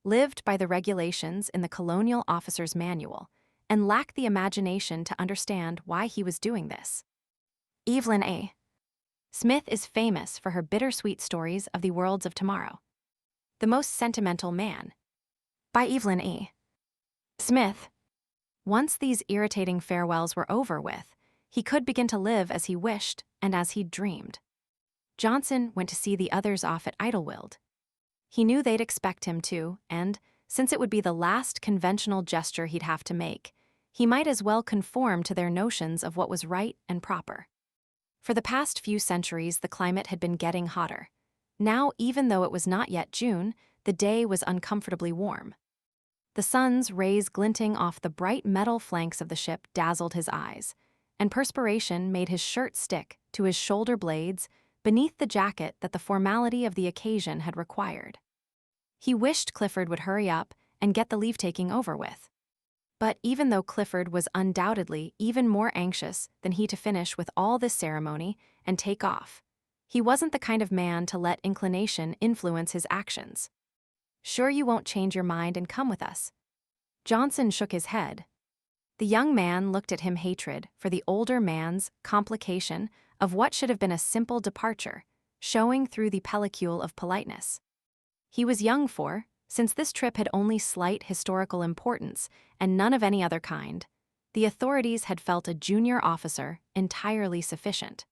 lived by the regulations in the colonial officer's manual, and lacked the imagination to understand why he was doing this. Evelyn E. Smith is famous for her bittersweet stories of the worlds of tomorrow. The Most Sentimental Man, by Evelyn E. Smith. Once these irritating farewells were over with, he could begin to live as he wished and as he'd dreamed. Johnson went to see the others off at Idlewild. He knew they'd expect him to, and, since it would be the last conventional gesture he'd have to make, he might as well conform to their notions of what was right and proper. For the past few centuries, the climate had been getting hotter. Now, even though it was not yet June, the day was uncomfortably warm. The sun's rays glinting off the bright metal flanks of the ship dazzled his eyes, and perspiration made his shirt stick to his shoulder blades beneath the jacket that the formality of the occasion had required. He wished Clifford would hurry up and get the leave-taking over with. But even though Clifford was undoubtedly even more anxious than he to finish with all this ceremony and take off, he wasn't the kind of man to let inclination influence his actions. "Sure you won't change your mind and come with us?" Johnson shook his head. The young man looked at him hatred for the older man's complication of what should have been a simple departure, showing through the pellicule of politeness. He was young for, since this trip had only slight historical importance and none of any other kind, the authorities had felt a junior officer entirely sufficient.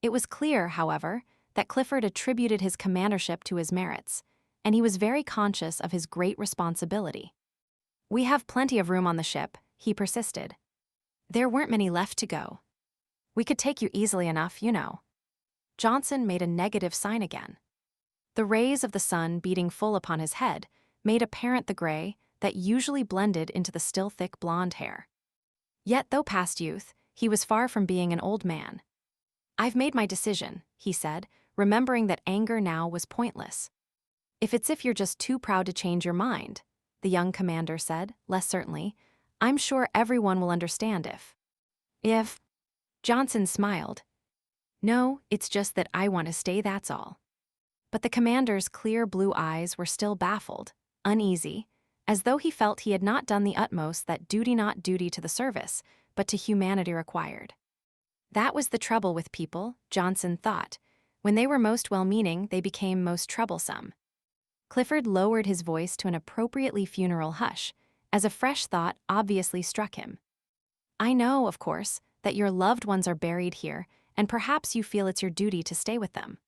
It was clear, however, that Clifford attributed his commandership to his merits, and he was very conscious of his great responsibility. "We have plenty of room on the ship," he persisted. "There weren't many left to go. We could take you easily enough, you know." Johnson made a negative sign again. The rays of the sun beating full upon his head made apparent the gray that usually blended into the still thick blonde hair. Yet, though past youth, he was far from being an old man. "I've made my decision," he said, remembering that anger now was pointless. "If it's if you're just too proud to change your mind," the young commander said, less certainly, "I'm sure everyone will understand if... Johnson smiled. "No, it's just that I want to stay, that's all." But the commander's clear blue eyes were still baffled, uneasy, as though he felt he had not done the utmost that duty not duty to the service, but to humanity required. That was the trouble with people, Johnson thought. When they were most well-meaning, they became most troublesome. Clifford lowered his voice to an appropriately funeral hush, as a fresh thought obviously struck him. "I know, of course, that your loved ones are buried here, and perhaps you feel it's your duty to stay with them."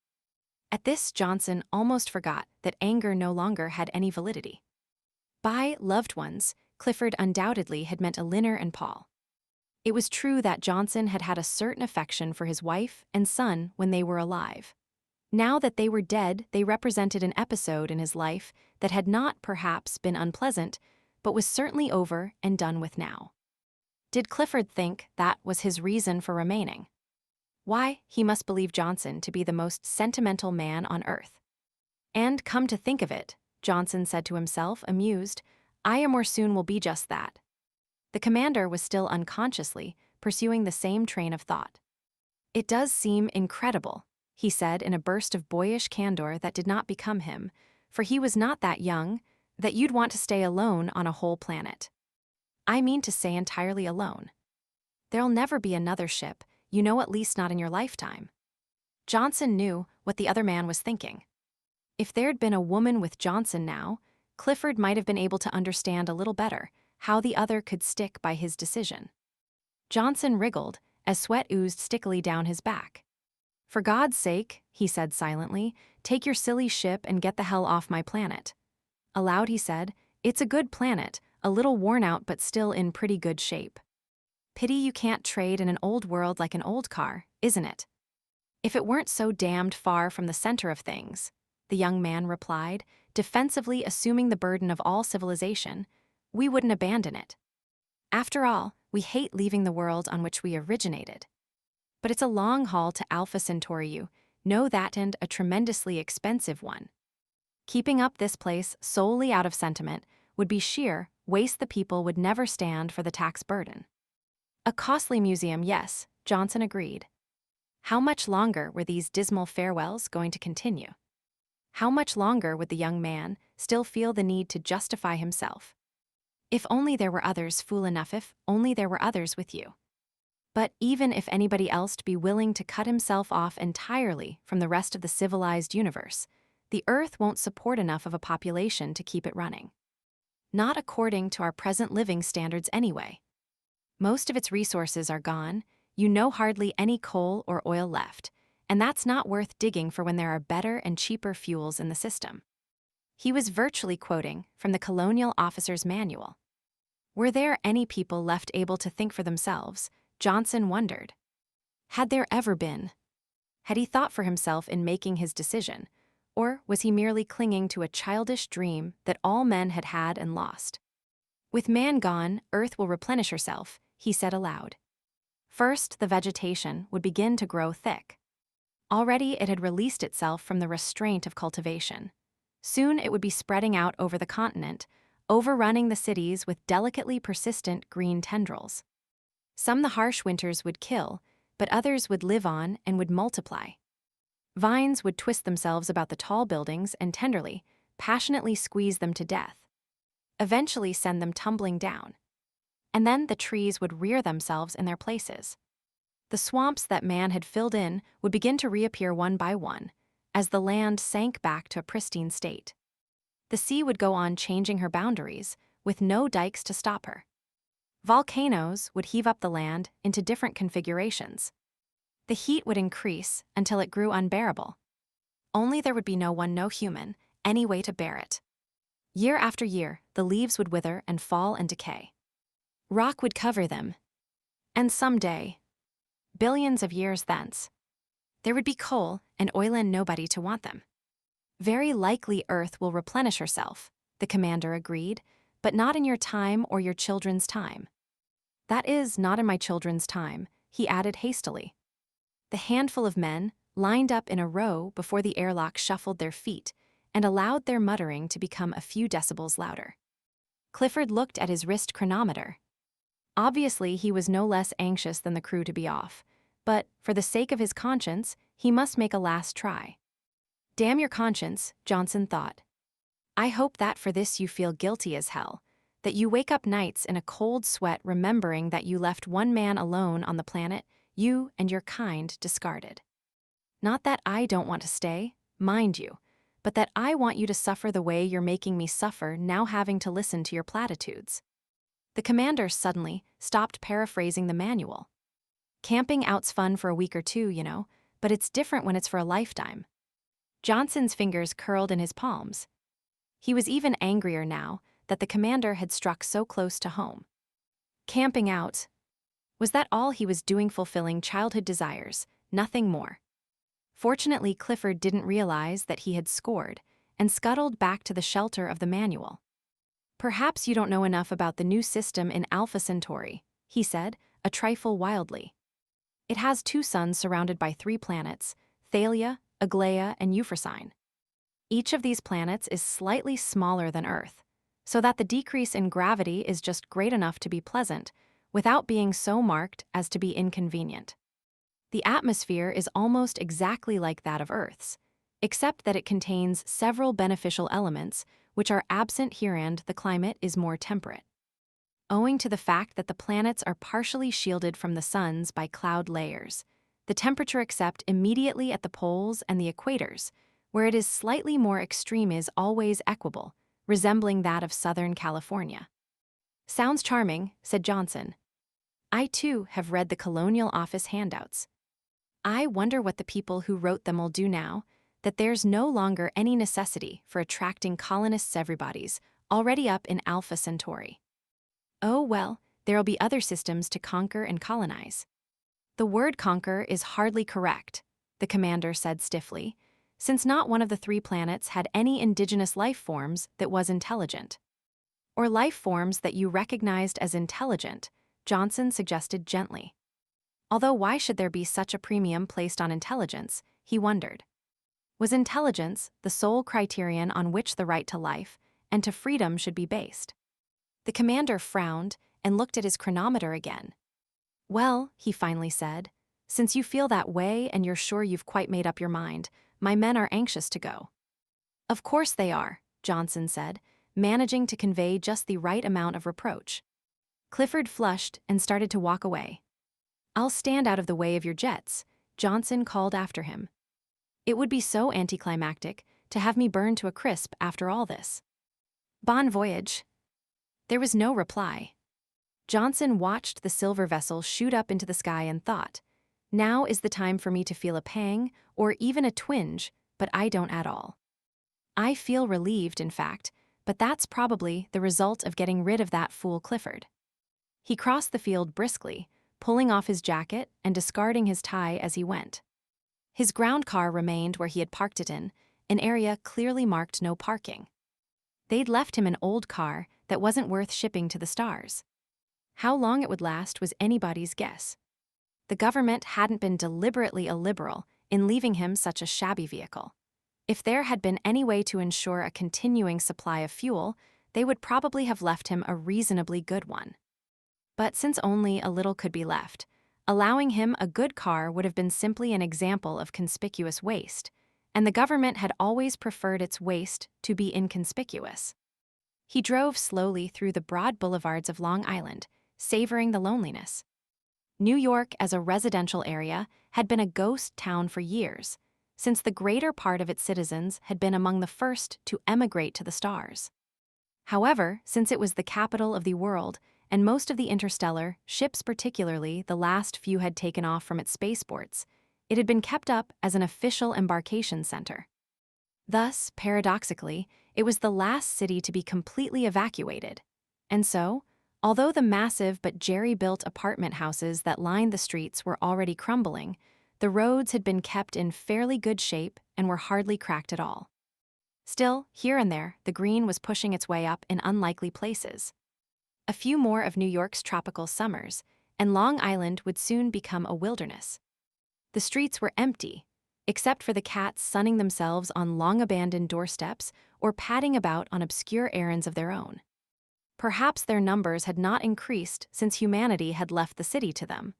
At this, Johnson almost forgot that anger no longer had any validity. By loved ones, Clifford undoubtedly had meant Elinor and Paul. It was true that Johnson had had a certain affection for his wife and son when they were alive. Now that they were dead, they represented an episode in his life that had not, perhaps, been unpleasant, but was certainly over and done with now. Did Clifford think that was his reason for remaining? Why, he must believe Johnson to be the most sentimental man on earth. And come to think of it, Johnson said to himself, amused, I am or soon will be just that. The commander was still unconsciously pursuing the same train of thought. "It does seem incredible," he said in a burst of boyish candor that did not become him, for he was not that young, that you'd want to stay alone on a whole planet. "I mean to say entirely alone. There'll never be another ship, you know, at least not in your lifetime." Johnson knew what the other man was thinking. If there'd been a woman with Johnson now, Clifford might have been able to understand a little better how the other could stick by his decision. Johnson wriggled as sweat oozed stickily down his back. "For God's sake," he said silently, "take your silly ship and get the hell off my planet." Aloud he said, "It's a good planet, a little worn out but still in pretty good shape. Pity you can't trade in an old world like an old car, isn't it?" "If it weren't so damned far from the center of things," the young man replied, defensively assuming the burden of all civilization, "we wouldn't abandon it. After all, we hate leaving the world on which we originated. But it's a long haul to Alpha Centauri, you know that, and a tremendously expensive one. Keeping up this place solely out of sentiment would be sheer waste. The people would never stand for the tax burden." "A costly museum, yes," Johnson agreed. How much longer were these dismal farewells going to continue? How much longer would the young man still feel the need to justify himself. If only there were others, fool enough, if only there were others with you. But even if anybody else be willing to cut himself off entirely from the rest of the civilized universe, the Earth won't support enough of a population to keep it running. Not according to our present living standards anyway. Most of its resources are gone, hardly any coal or oil left, and that's not worth digging for when there are better and cheaper fuels in the system. He was virtually quoting from the colonial officer's manual. Were there any people left able to think for themselves? Johnson wondered. Had there ever been? Had he thought for himself in making his decision, or was he merely clinging to a childish dream that all men had had and lost? With man gone, Earth will replenish herself, he said aloud. First, the vegetation would begin to grow thick. Already it had released itself from the restraint of cultivation. Soon it would be spreading out over the continent, overrunning the cities with delicately persistent green tendrils. Some the harsh winters would kill, but others would live on and would multiply. Vines would twist themselves about the tall buildings and tenderly, passionately squeeze them to death, eventually send them tumbling down. And then the trees would rear themselves in their places. The swamps that man had filled in would begin to reappear one by one, as the land sank back to a pristine state. The sea would go on changing her boundaries, with no dikes to stop her. Volcanoes would heave up the land into different configurations. The heat would increase until it grew unbearable. Only there would be no human, any way to bear it. Year after year, the leaves would wither and fall and decay. Rock would cover them. And someday, billions of years thence, there would be coal and oil and nobody to want them. Very likely Earth will replenish herself, the commander agreed, but not in your time or your children's time. That is, not in my children's time, he added hastily. The handful of men lined up in a row before the airlock shuffled their feet and allowed their muttering to become a few decibels louder. Clifford looked at his wrist chronometer. Obviously, he was no less anxious than the crew to be off, but for the sake of his conscience, he must make a last try. Damn your conscience, Johnson thought. I hope that for this you feel guilty as hell, that you wake up nights in a cold sweat remembering that you left one man alone on the planet you and your kind discarded. Not that I don't want to stay, mind you, but that I want you to suffer the way you're making me suffer now having to listen to your platitudes. The commander suddenly stopped paraphrasing the manual. Camping out's fun for a week or two, but it's different when it's for a lifetime. Johnson's fingers curled in his palms. He was even angrier now that the commander had struck so close to home. Camping out. Was that all he was doing, fulfilling childhood desires, nothing more? Fortunately, Clifford didn't realize that he had scored and scuttled back to the shelter of the manual. Perhaps you don't know enough about the new system in Alpha Centauri, he said, a trifle wildly. It has 2 suns surrounded by 3 planets, Thalia, Aglaia, and Euphrosyne. Each of these planets is slightly smaller than Earth, so that the decrease in gravity is just great enough to be pleasant, without being so marked as to be inconvenient. The atmosphere is almost exactly like that of Earth's, except that it contains several beneficial elements which are absent here, and the climate is more temperate. Owing to the fact that the planets are partially shielded from the suns by cloud layers, the temperature except immediately at the poles and the equators, where it is slightly more extreme, is always equable, resembling that of Southern California. Sounds charming, said Johnson. I too have read the Colonial Office handouts. I wonder what the people who wrote them will do now that there's no longer any necessity for attracting colonists. Everybody's already up in Alpha Centauri. Oh well, there'll be other systems to conquer and colonize. The word conquer is hardly correct, the commander said stiffly, since not one of the 3 planets had any indigenous life forms that was intelligent. Or life forms that you recognized as intelligent, Johnson suggested gently. Although why should there be such a premium placed on intelligence, he wondered. Was intelligence the sole criterion on which the right to life and to freedom should be based? The commander frowned and looked at his chronometer again. Well, he finally said, since you feel that way and you're sure you've quite made up your mind, my men are anxious to go. Of course they are, Johnson said, managing to convey just the right amount of reproach. Clifford flushed and started to walk away. "I'll stand out of the way of your jets," Johnson called after him. "It would be so anticlimactic to have me burned to a crisp after all this." "Bon voyage." There was no reply. Johnson watched the silver vessel shoot up into the sky and thought, "Now is the time for me to feel a pang or even a twinge, but I don't at all. I feel relieved, in fact, but that's probably the result of getting rid of that fool Clifford." He crossed the field briskly, pulling off his jacket and discarding his tie as he went. His ground car remained where he had parked it in, an area clearly marked no parking. They'd left him an old car that wasn't worth shipping to the stars. How long it would last was anybody's guess. The government hadn't been deliberately illiberal in leaving him such a shabby vehicle. If there had been any way to ensure a continuing supply of fuel, they would probably have left him a reasonably good one. But since only a little could be left, allowing him a good car would have been simply an example of conspicuous waste, and the government had always preferred its waste to be inconspicuous. He drove slowly through the broad boulevards of Long Island, savoring the loneliness. New York as a residential area had been a ghost town for years, since the greater part of its citizens had been among the first to emigrate to the stars. However, since it was the capital of the world, and most of the interstellar, ships particularly the last few had taken off from its spaceports, it had been kept up as an official embarkation center. Thus, paradoxically, it was the last city to be completely evacuated. And so, although the massive but jerry-built apartment houses that lined the streets were already crumbling, the roads had been kept in fairly good shape and were hardly cracked at all. Still, here and there, the green was pushing its way up in unlikely places. A few more of New York's tropical summers, and Long Island would soon become a wilderness. The streets were empty, except for the cats sunning themselves on long-abandoned doorsteps or padding about on obscure errands of their own. Perhaps their numbers had not increased since humanity had left the city to them,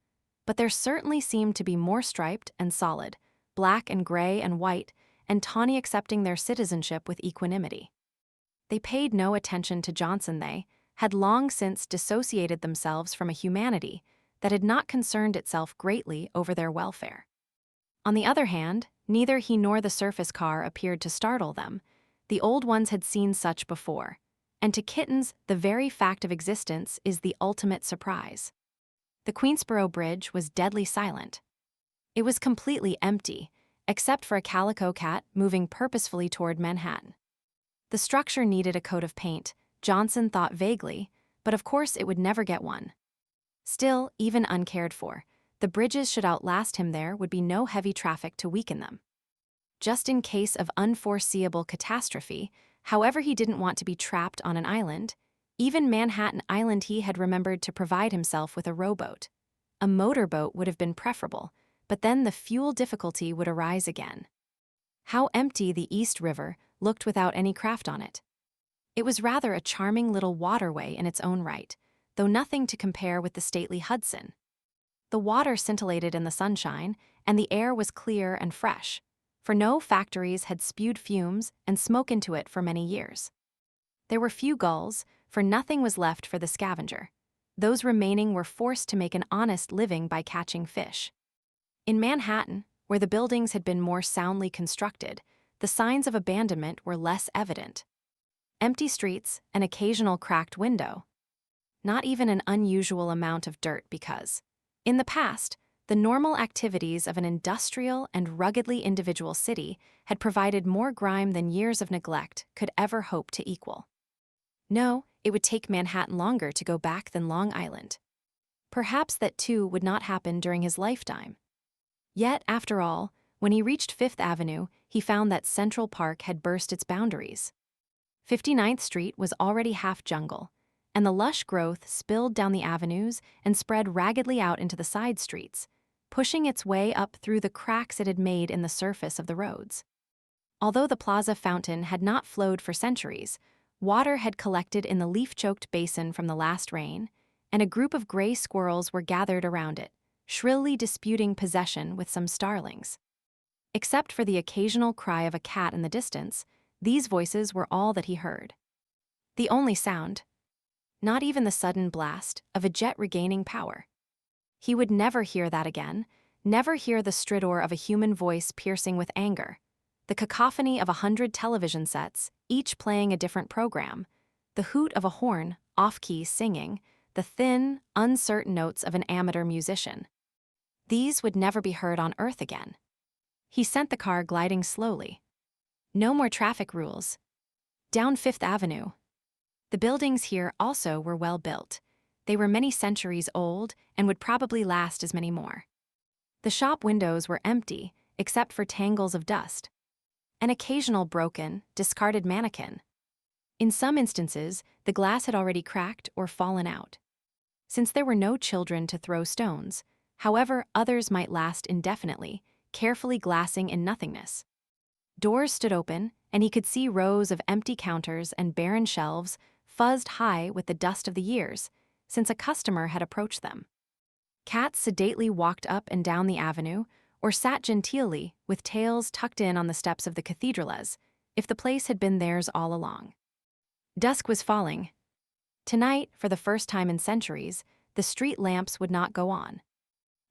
but there certainly seemed to be more striped and solid, black and gray and white, and tawny accepting their citizenship with equanimity. They paid no attention to Johnson. They had long since dissociated themselves from a humanity that had not concerned itself greatly over their welfare. On the other hand, neither he nor the surface car appeared to startle them. The old ones had seen such before, and to kittens the very fact of existence is the ultimate surprise. The Queensboro Bridge was deadly silent. It was completely empty, except for a calico cat moving purposefully toward Manhattan. The structure needed a coat of paint, Johnson thought vaguely, but of course it would never get one. Still, even uncared for, the bridges should outlast him. There would be no heavy traffic to weaken them. Just in case of unforeseeable catastrophe, however, he didn't want to be trapped on an island. Even Manhattan Island, he had remembered to provide himself with a rowboat. A motorboat would have been preferable, but then the fuel difficulty would arise again. How empty the East River looked without any craft on it. It was rather a charming little waterway in its own right, though nothing to compare with the stately Hudson. The water scintillated in the sunshine, and the air was clear and fresh, for no factories had spewed fumes and smoke into it for many years. There were few gulls, for nothing was left for the scavenger. Those remaining were forced to make an honest living by catching fish. In Manhattan, where the buildings had been more soundly constructed, the signs of abandonment were less evident. Empty streets, an occasional cracked window. Not even an unusual amount of dirt because, in the past, the normal activities of an industrial and ruggedly individual city had provided more grime than years of neglect could ever hope to equal. No, it would take Manhattan longer to go back than Long Island. Perhaps that too would not happen during his lifetime. Yet, after all, when he reached Fifth Avenue, he found that Central Park had burst its boundaries. 59th Street was already half jungle, and the lush growth spilled down the avenues and spread raggedly out into the side streets, pushing its way up through the cracks it had made in the surface of the roads. Although the plaza fountain had not flowed for centuries, water had collected in the leaf-choked basin from the last rain, and a group of gray squirrels were gathered around it, shrilly disputing possession with some starlings. Except for the occasional cry of a cat in the distance, These voices were all that he heard. The only sound. Not even the sudden blast of a jet regaining power. He would never hear that again, never hear the stridor of a human voice piercing with anger, the cacophony of 100 television sets, each playing a different program, the hoot of a horn, off-key singing, the thin, uncertain notes of an amateur musician. These would never be heard on Earth again. He sent the car gliding slowly. No more traffic rules. Down Fifth Avenue. The buildings here also were well built. They were many centuries old and would probably last as many more. The shop windows were empty, except for tangles of dust. An occasional broken, discarded mannequin. In some instances, the glass had already cracked or fallen out. Since there were no children to throw stones, however, others might last indefinitely, carefully glassing in nothingness. Doors stood open, and he could see rows of empty counters and barren shelves fuzzed high with the dust of the years, since a customer had approached them. Cats sedately walked up and down the avenue, or sat genteelly, with tails tucked in on the steps of the cathedral as if the place had been theirs all along. Dusk was falling. Tonight, for the first time in centuries, the street lamps would not go on.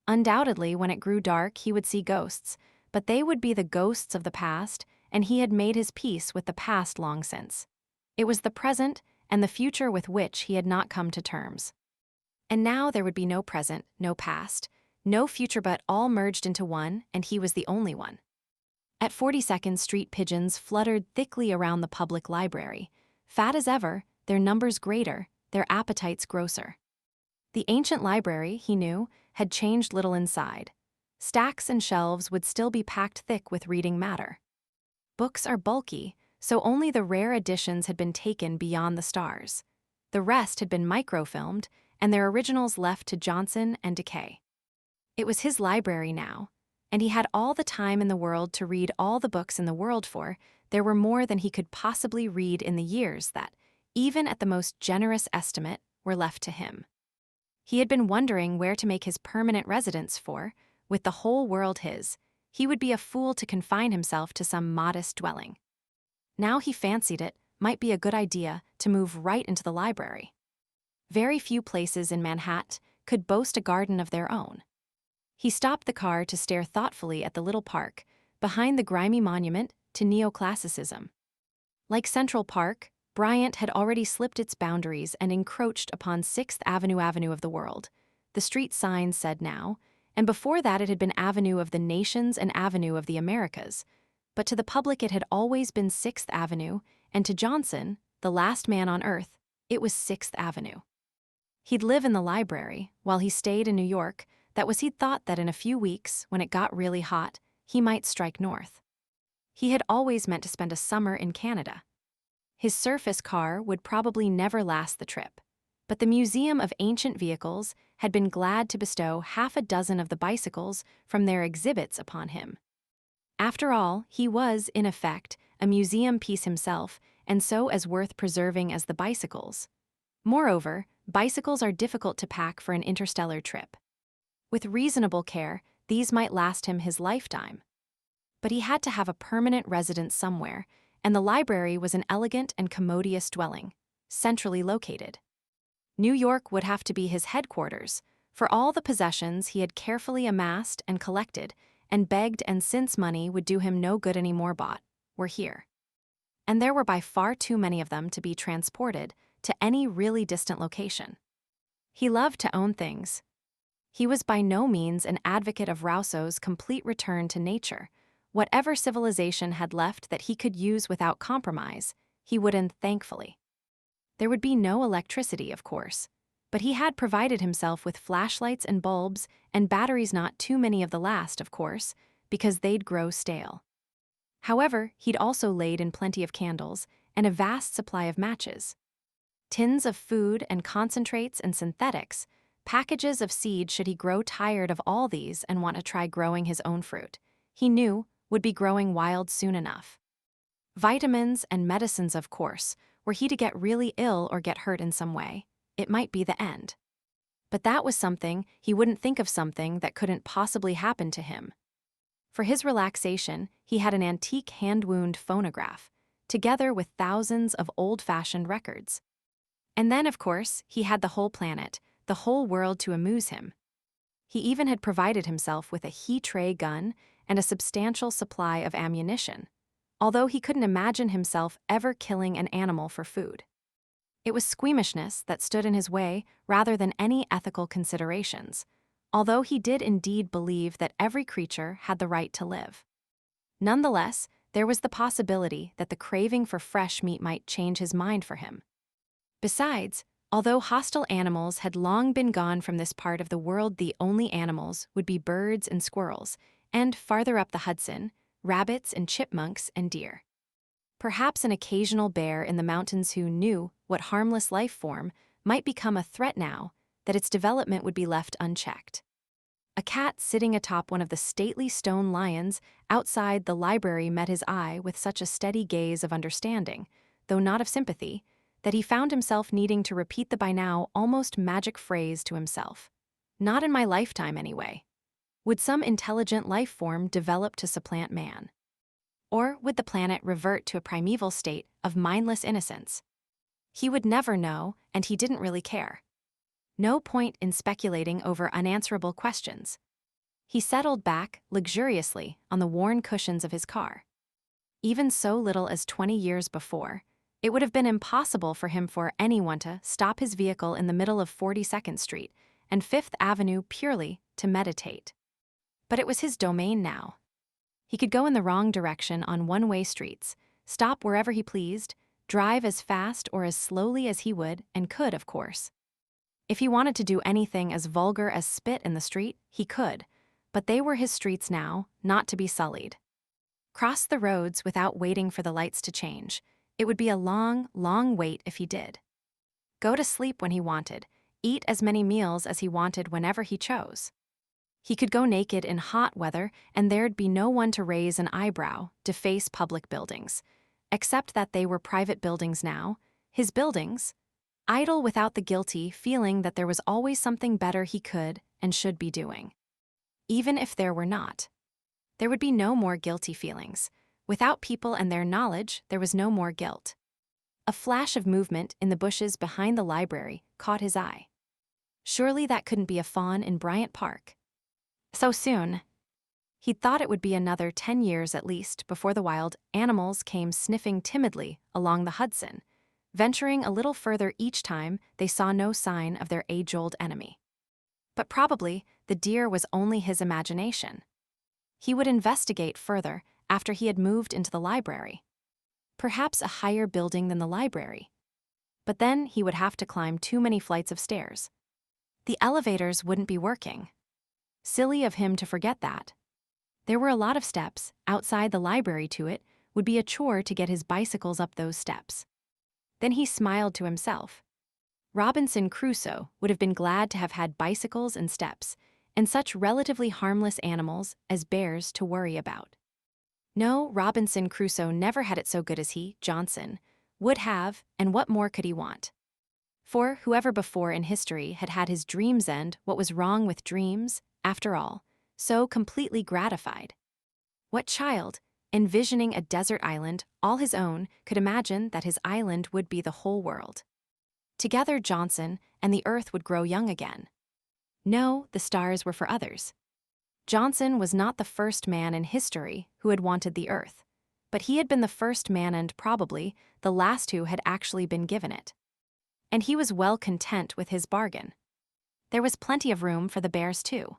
Undoubtedly, when it grew dark, he would see ghosts, but they would be the ghosts of the past, and he had made his peace with the past long since. It was the present and the future with which he had not come to terms. And now there would be no present, no past, no future, but all merged into one, and he was the only one. At 42nd Street, pigeons fluttered thickly around the public library. Fat as ever, their numbers greater, their appetites grosser. The ancient library, he knew, had changed little inside. Stacks and shelves would still be packed thick with reading matter. Books are bulky, so only the rare editions had been taken beyond the stars. The rest had been microfilmed, and their originals left to Johnson and Decay. It was his library now, and he had all the time in the world to read all the books in the world, for there were more than he could possibly read in the years that, even at the most generous estimate, were left to him. He had been wondering where to make his permanent residence, for, with the whole world his, he would be a fool to confine himself to some modest dwelling. Now he fancied it might be a good idea to move right into the library. Very few places in Manhattan could boast a garden of their own. He stopped the car to stare thoughtfully at the little park, behind the grimy monument to neoclassicism. Like Central Park, Bryant had already slipped its boundaries and encroached upon 6th Avenue of the world, the street signs said now, and before that it had been Avenue of the Nations and Avenue of the Americas, but to the public it had always been 6th Avenue, and to Johnson, the last man on Earth, it was 6th Avenue. He'd live in the library while he stayed in New York. That was, he'd thought that in a few weeks, when it got really hot, he might strike north. He had always meant to spend a summer in Canada. His surface car would probably never last the trip, but the Museum of Ancient Vehicles had been glad to bestow half a dozen of the bicycles from their exhibits upon him. After all, he was, in effect, a museum piece himself, and so as worth preserving as the bicycles. Moreover, bicycles are difficult to pack for an interstellar trip. With reasonable care, these might last him his lifetime. But he had to have a permanent residence somewhere, and the library was an elegant and commodious dwelling, centrally located. New York would have to be his headquarters, for all the possessions he had carefully amassed and collected, and begged and since money would do him no good anymore bought, were here. And there were by far too many of them to be transported to any really distant location. He loved to own things. He was by no means an advocate of Rousseau's complete return to nature. Whatever civilization had left that he could use without compromise, he would end thankfully. There would be no electricity, of course, but he had provided himself with flashlights and bulbs and batteries, not too many of the last, of course, because they'd grow stale. However, he'd also laid in plenty of candles and a vast supply of matches. Tins of food and concentrates and synthetics, packages of seed should he grow tired of all these and want to try growing his own fruit, he knew would be growing wild soon enough. Vitamins and medicines, of course, were he to get really ill or get hurt in some way, it might be the end. But that was something he wouldn't think of, something that couldn't possibly happen to him. For his relaxation, he had an antique hand-wound phonograph, together with thousands of old-fashioned records. And then, of course, he had the whole planet, the whole world to amuse him. He even had provided himself with a heat-ray gun and a substantial supply of ammunition, although he couldn't imagine himself ever killing an animal for food. It was squeamishness that stood in his way rather than any ethical considerations, although he did indeed believe that every creature had the right to live. Nonetheless, there was the possibility that the craving for fresh meat might change his mind for him. Besides, although hostile animals had long been gone from this part of the world, the only animals would be birds and squirrels, and farther up the Hudson, rabbits and chipmunks and deer. Perhaps an occasional bear in the mountains who knew what harmless life form might become a threat now that its development would be left unchecked. A cat sitting atop one of the stately stone lions outside the library met his eye with such a steady gaze of understanding, though not of sympathy, that he found himself needing to repeat the by now almost magic phrase to himself. Not in my lifetime, anyway. Would some intelligent life form develop to supplant man? Or would the planet revert to a primeval state of mindless innocence? He would never know, and he didn't really care. No point in speculating over unanswerable questions. He settled back luxuriously on the worn cushions of his car. Even so little as 20 years before, it would have been impossible for him for anyone to stop his vehicle in the middle of 42nd Street and 5th Avenue purely to meditate. But it was his domain now. He could go in the wrong direction on one-way streets, stop wherever he pleased, drive as fast or as slowly as he would, and could, of course. If he wanted to do anything as vulgar as spit in the street, he could, but they were his streets now, not to be sullied. Cross the roads without waiting for the lights to change. It would be a long, long wait if he did. Go to sleep when he wanted, eat as many meals as he wanted whenever he chose. He could go naked in hot weather, and there'd be no one to raise an eyebrow, deface public buildings, except that they were private buildings now, his buildings, idle without the guilty feeling that there was always something better he could and should be doing. Even if there were not. There would be no more guilty feelings. Without people and their knowledge, there was no more guilt. A flash of movement in the bushes behind the library caught his eye. Surely that couldn't be a fawn in Bryant Park. So soon. He'd thought it would be another 10 years at least before the wild animals came sniffing timidly along the Hudson, venturing a little further each time they saw no sign of their age-old enemy. But probably the deer was only his imagination. He would investigate further after he had moved into the library. Perhaps a higher building than the library. But then he would have to climb too many flights of stairs. The elevators wouldn't be working. Silly of him to forget that. There were a lot of steps outside the library to it would be a chore to get his bicycles up those steps. Then he smiled to himself. Robinson Crusoe would have been glad to have had bicycles and steps, and such relatively harmless animals as bears to worry about. No, Robinson Crusoe never had it so good as he, Johnson, would have, and what more could he want? For whoever before in history had had his dreams end what was wrong with dreams, after all, so completely gratified? What child, envisioning a desert island all his own, could imagine that his island would be the whole world? Together Johnson and the earth would grow young again. No, the stars were for others. Johnson was not the first man in history who had wanted the earth, but he had been the first man and probably the last who had actually been given it. And he was well content with his bargain. There was plenty of room for the bears too.